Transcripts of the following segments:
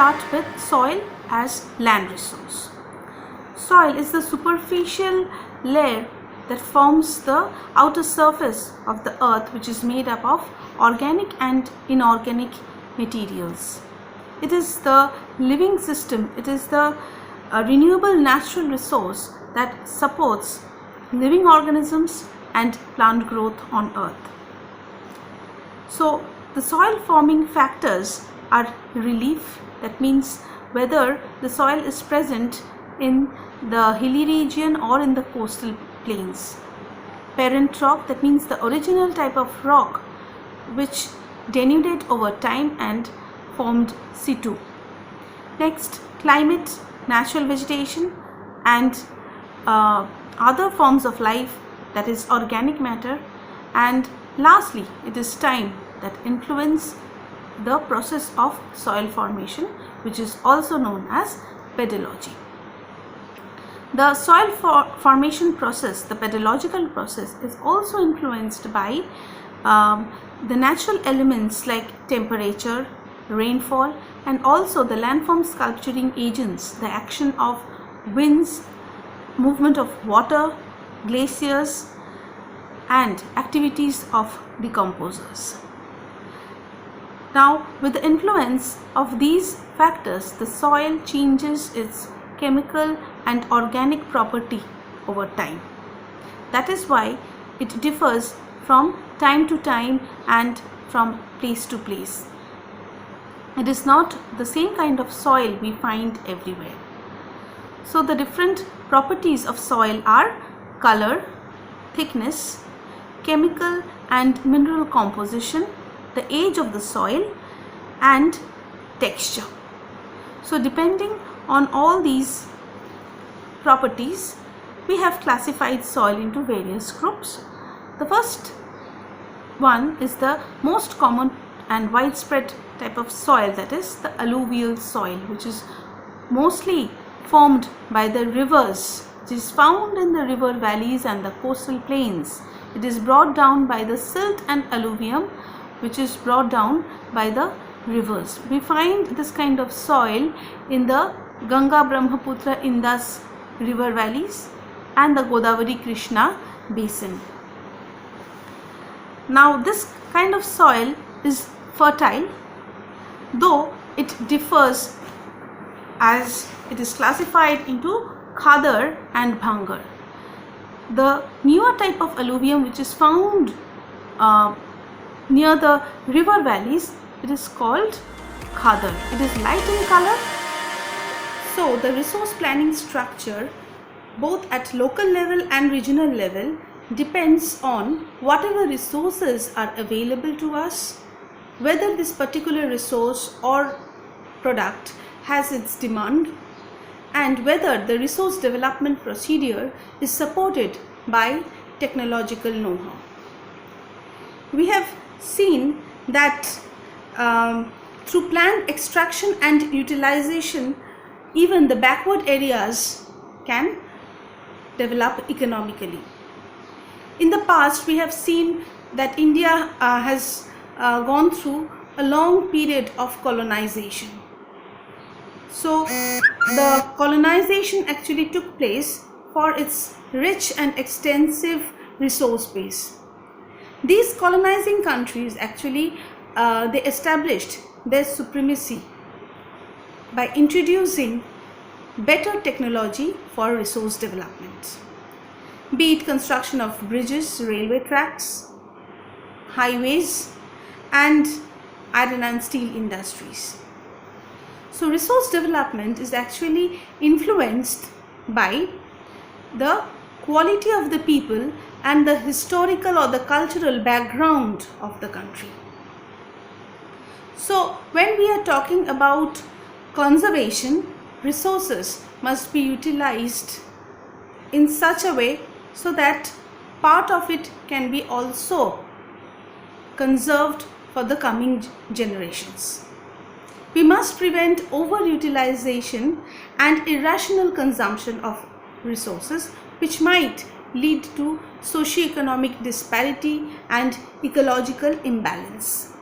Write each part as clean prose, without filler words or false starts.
start with soil as land resource. Soil is the superficial layer that forms the outer surface of the earth, which is made up of organic and inorganic materials. It is the living system, it is the renewable natural resource that supports living organisms and plant growth on earth. So the soil forming factors are relief, that means whether the soil is present in the hilly region or in the coastal plains. Parent rock, that means the original type of rock which denuded over time and formed situ. Next, climate, natural vegetation, and other forms of life, that is organic matter. And lastly, it is time that influence the process of soil formation, which is also known as pedology. The soil formation process, the pedological process, is also influenced by the natural elements like temperature, rainfall, and also the landform sculpturing agents, the action of winds, movement of water, glaciers, and activities of decomposers. Now, with the influence of these factors, the soil changes its chemical and organic property over time. That is why it differs from time to time and from place to place. It is not the same kind of soil we find everywhere. So the different properties of soil are color, thickness, chemical and mineral composition, the age of the soil, and texture. So depending on all these properties, we have classified soil into various groups. The first one is the most common and widespread type of soil, that is the alluvial soil, which is mostly formed by the rivers. It is found in the river valleys and the coastal plains. It is brought down by the silt and alluvium, which is brought down by the rivers. We find this kind of soil in the Ganga, Brahmaputra, Indus river valleys and the Godavari, Krishna basin. Now this kind of soil is fertile, though it differs as it is classified into Khadar and Bhangar. The newer type of alluvium which is found near the river valleys, it is called Khadar. It is light in color. So the resource planning structure, both at local level and regional level, depends on whatever resources are available to us, whether this particular resource or product has its demand, and whether the resource development procedure is supported by technological know-how. We have seen that through planned extraction and utilization, even the backward areas can develop economically. In the past, we have seen that India has gone through a long period of colonization. So the colonization actually took place for its rich and extensive resource base. These colonizing countries actually they established their supremacy by introducing better technology for resource development, be it construction of bridges, railway tracks, highways, and iron and steel industries. So resource development is actually influenced by the quality of the people and the historical or the cultural background of the country. So when we are talking about conservation, resources must be utilized in such a way so that part of it can be also conserved for the coming generations. We must prevent overutilization and irrational consumption of resources, which might lead to socio-economic disparity and ecological imbalance.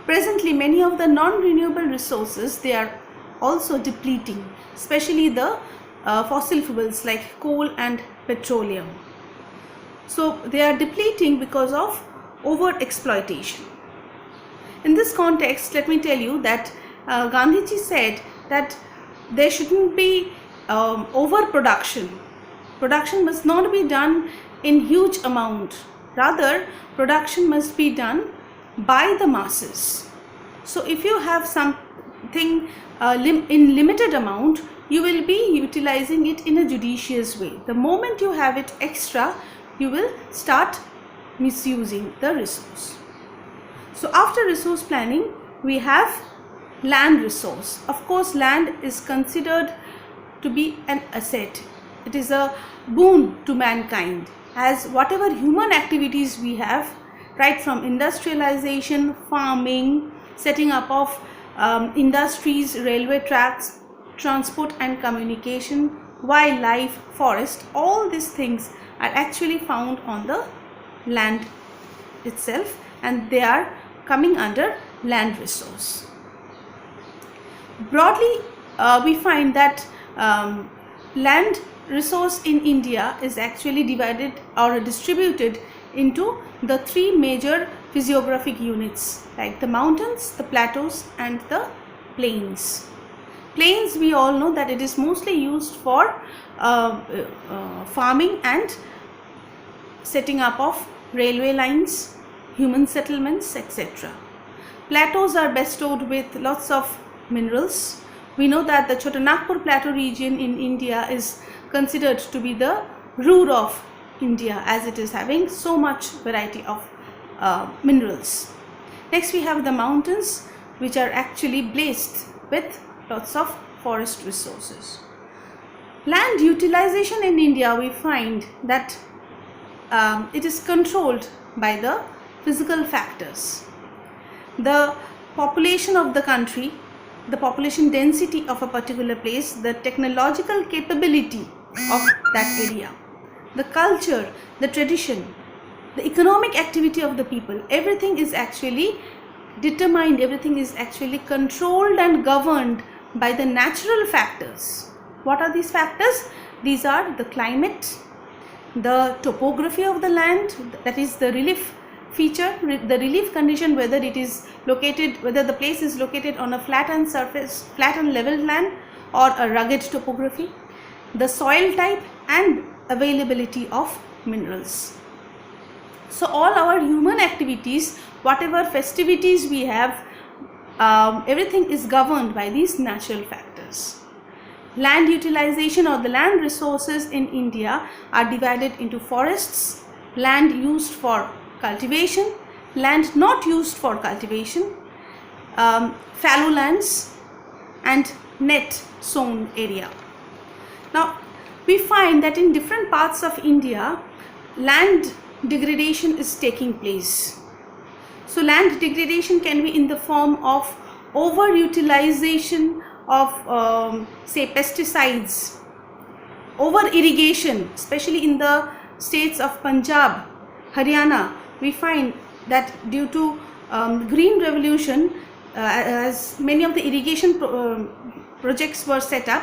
Presently, many of the non-renewable resources, they are also depleting, especially the fossil fuels like coal and petroleum. So they are depleting because of over-exploitation. In this context, let me tell you that Gandhiji said that there shouldn't be overproduction. Production must not be done in huge amount. Rather, production must be done by the masses. So if you have something in limited amount, you will be utilizing it in a judicious way. The moment you have it extra, you will start misusing the resource. So after resource planning, we have land resource. Of course, land is considered to be an asset. It is a boon to mankind, as whatever human activities we have, right from industrialization, farming, setting up of industries, railway tracks, transport and communication, wildlife, forest, all these things are actually found on the land itself, and they are coming under land resource. Broadly, we find that land resource in India is actually divided or distributed into the three major physiographic units, like the mountains, the plateaus and the plains. Plains, we all know that it is mostly used for farming and setting up of railway lines, human settlements, etc. Plateaus are bestowed with lots of minerals. We know that the Chotanagpur Plateau region in India is considered to be the Ruhr of India, as it is having so much variety of minerals. Next, we have the mountains, which are actually blessed with lots of forest resources. Land utilization in India, we find that it is controlled by the physical factors. The population of the country, the population density of a particular place, the technological capability of that area, the culture, the tradition, the economic activity of the people, everything is actually determined, everything is actually controlled and governed by the natural factors. What are these factors? These are the climate, the topography of the land, that is the relief feature, the relief condition, whether it is located, whether the place is located on a flattened surface, flat and level land, or a rugged topography, the soil type and availability of minerals. So all our human activities, whatever festivities we have, everything is governed by these natural factors. Land utilization or the land resources in India are divided into forests, land used for cultivation, land not used for cultivation, fallow lands and net sown area. Now we find that in different parts of India, land degradation is taking place. So land degradation can be in the form of overutilization of say pesticides, over irrigation, especially in the states of Punjab, Haryana. We find that due to green revolution, as many of the irrigation projects were set up,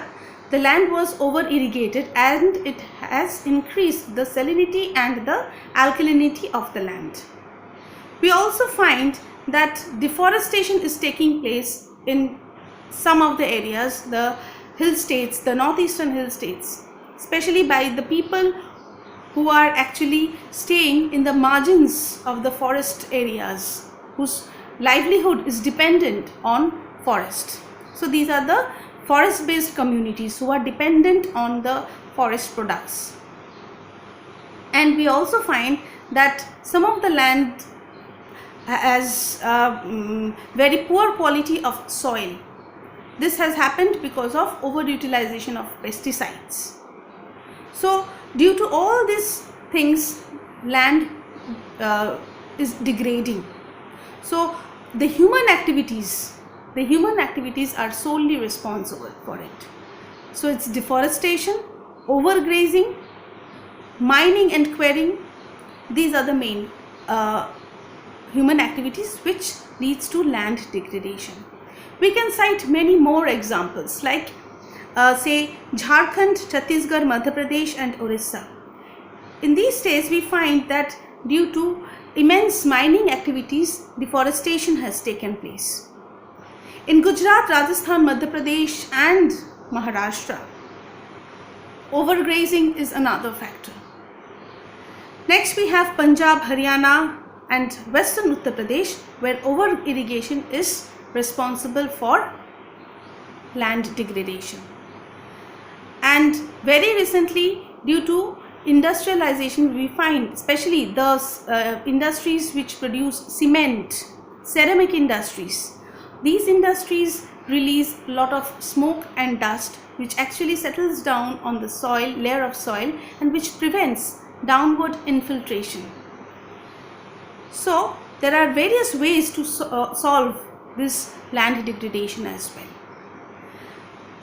the land was over irrigated and it has increased the salinity and the alkalinity of the land. We also find that deforestation is taking place in some of the areas, the hill states, the northeastern hill states, especially by the people who are actually staying in the margins of the forest areas, whose livelihood is dependent on forest. So these are the forest based communities who are dependent on the forest products. And we also find that some of the land has very poor quality of soil. This has happened because of overutilization of pesticides. So due to all these things, land is degrading. So the human activities are solely responsible for it. So it's deforestation, overgrazing, mining and quarrying. These are the main human activities which leads to land degradation. We can cite many more examples like say Jharkhand, Chhattisgarh, Madhya Pradesh and Orissa. In these states we find that due to immense mining activities, deforestation has taken place. In Gujarat, Rajasthan, Madhya Pradesh and Maharashtra, overgrazing is another factor. Next we have Punjab, Haryana and Western Uttar Pradesh, where over irrigation is responsible for land degradation. And very recently, due to industrialization, we find especially the industries which produce cement, ceramic industries. These industries release a lot of smoke and dust which actually settles down on the soil, layer of soil, and which prevents downward infiltration. So there are various ways to solve this land degradation as well.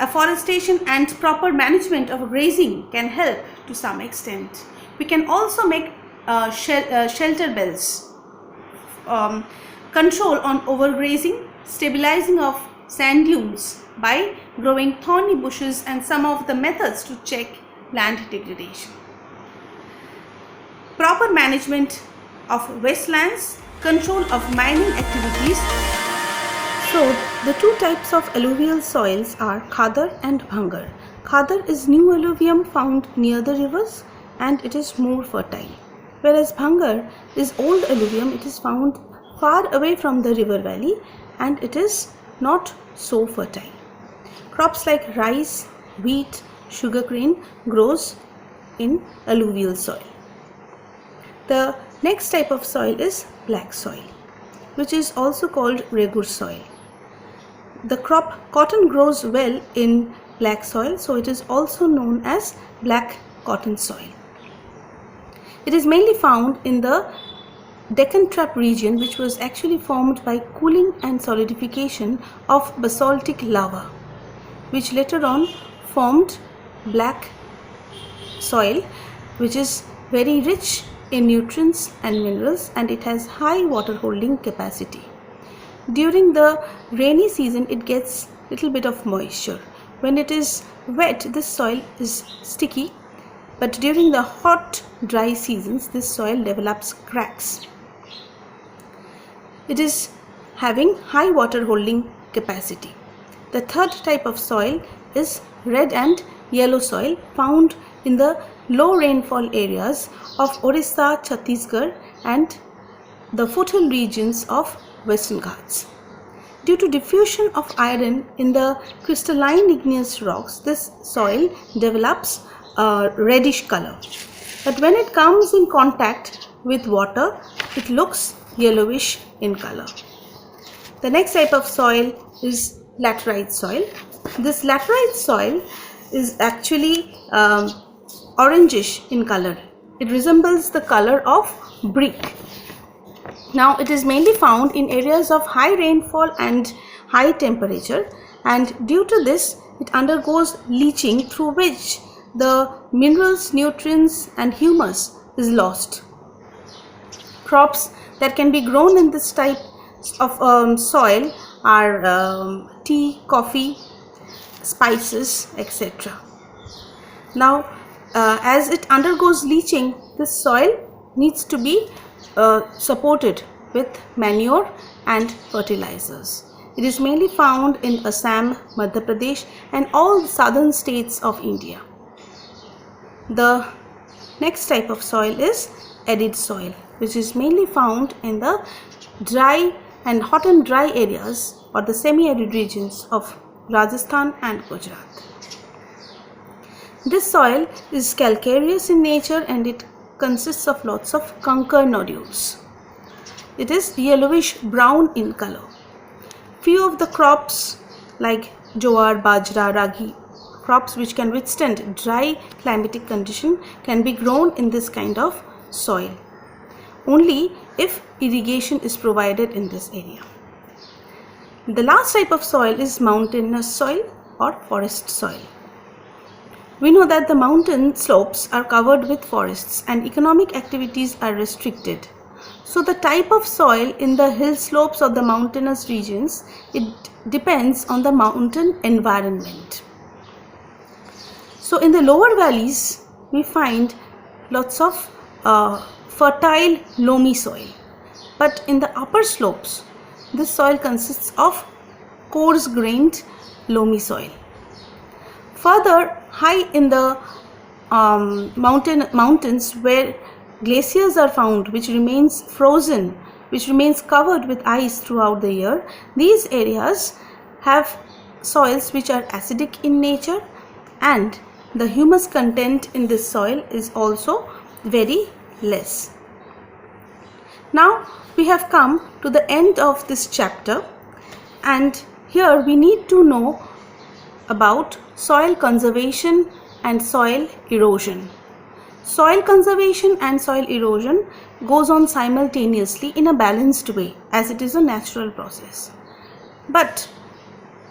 Afforestation and proper management of grazing can help to some extent. We can also make shelter belts, control on overgrazing, stabilizing of sand dunes by growing thorny bushes, and some of the methods to check land degradation. Proper management of wastelands, control of mining activities. So the two types of alluvial soils are Khadar and Bhangar. Khadar is new alluvium found near the rivers and it is more fertile, whereas Bhangar is old alluvium. It is found far away from the river valley and it is not so fertile. Crops like rice, wheat, sugarcane grows in alluvial soil. The next type of soil is black soil, which is also called regur soil. The crop cotton grows well in black soil, so it is also known as black cotton soil. It is mainly found in the Deccan Trap region, which was actually formed by cooling and solidification of basaltic lava, which later on formed black soil, which is very rich in nutrients and minerals, and it has high water holding capacity. During the rainy season it gets little bit of moisture. When it is wet, this soil is sticky, but during the hot dry seasons this soil develops cracks. It is having high water holding capacity. The third type of soil is red and yellow soil, found in the low rainfall areas of Orissa, Chhattisgarh and the foothill regions of Western Ghats. Due to diffusion of iron in the crystalline igneous rocks, this soil develops a reddish color. But when it comes in contact with water, it looks yellowish in color. The next type of soil is laterite soil. This laterite soil is actually orangish in color. It resembles the color of brick. Now it is mainly found in areas of high rainfall and high temperature, and due to this it undergoes leaching, through which the minerals, nutrients and humus is lost. Crops that can be grown in this type of soil are tea, coffee, spices, etc. Now as it undergoes leaching, this soil needs to be supported with manure and fertilizers. It is mainly found in Assam, Madhya Pradesh and all the southern states of India. The next type of soil is arid soil, which is mainly found in the dry and hot and dry areas or the semi-arid regions of Rajasthan and Gujarat. This soil is calcareous in nature and it consists of lots of conker nodules. It is yellowish brown in color. Few of the crops like jowar, bajra, ragi, crops which can withstand dry climatic condition, can be grown in this kind of soil only if irrigation is provided in this area. The last type of soil is mountainous soil or forest soil. We know that the mountain slopes are covered with forests and economic activities are restricted. So the type of soil in the hill slopes of the mountainous regions, it depends on the mountain environment. So in the lower valleys, we find lots of fertile loamy soil. But in the upper slopes, this soil consists of coarse-grained loamy soil. Further, high in the mountains where glaciers are found, which remains frozen, which remains covered with ice throughout the year, these areas have soils which are acidic in nature, and the humus content in this soil is also very less. Now we have come to the end of this chapter, and here we need to know about soil conservation and soil erosion. Soil conservation and soil erosion goes on simultaneously in a balanced way, as it is a natural process. But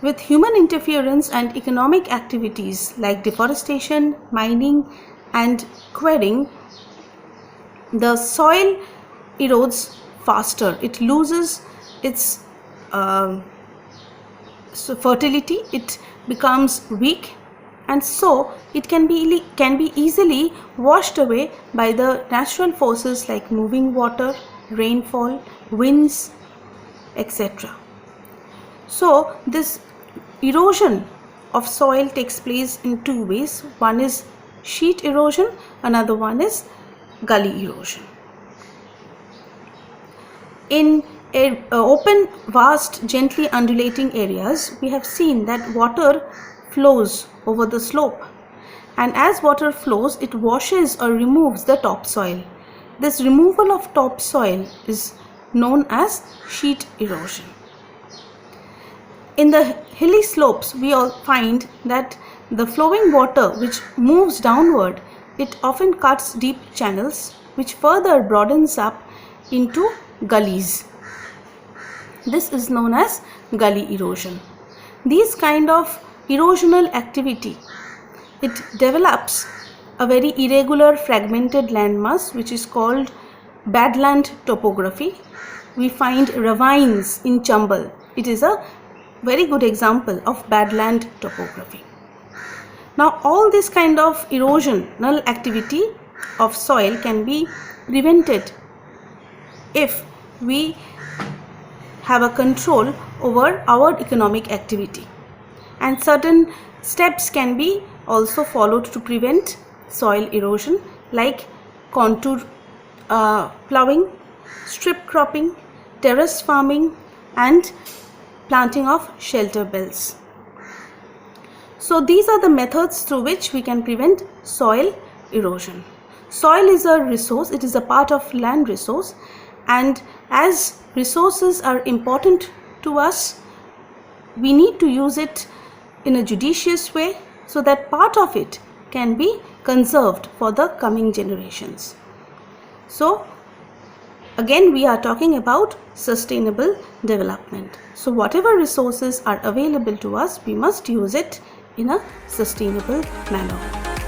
with human interference and economic activities like deforestation, mining and quarrying, the soil erodes faster. It loses its fertility, it becomes weak, and so it can be easily washed away by the natural forces like moving water, rainfall, winds, etc. So this erosion of soil takes place in two ways. One is sheet erosion, another one is gully erosion. In open, vast, gently undulating areas, we have seen that water flows over the slope, and as water flows, it washes or removes the topsoil. This removal of topsoil is known as sheet erosion. In the hilly slopes, we all find that the flowing water which moves downward, it often cuts deep channels which further broadens up into gullies. This is known as gully erosion. These kind of erosional activity, it develops a very irregular fragmented landmass which is called badland topography. We find ravines in Chambal. It is a very good example of badland topography. Now all this kind of erosional activity of soil can be prevented if we have a control over our economic activity, and certain steps can be also followed to prevent soil erosion, like contour ploughing, strip cropping, terrace farming and planting of shelter belts. So these are the methods through which we can prevent soil erosion. Soil is a resource, it is a part of land resource, and as resources are important to us, we need to use it in a judicious way so that part of it can be conserved for the coming generations. So again, we are talking about sustainable development. So whatever resources are available to us, we must use it in a sustainable manner.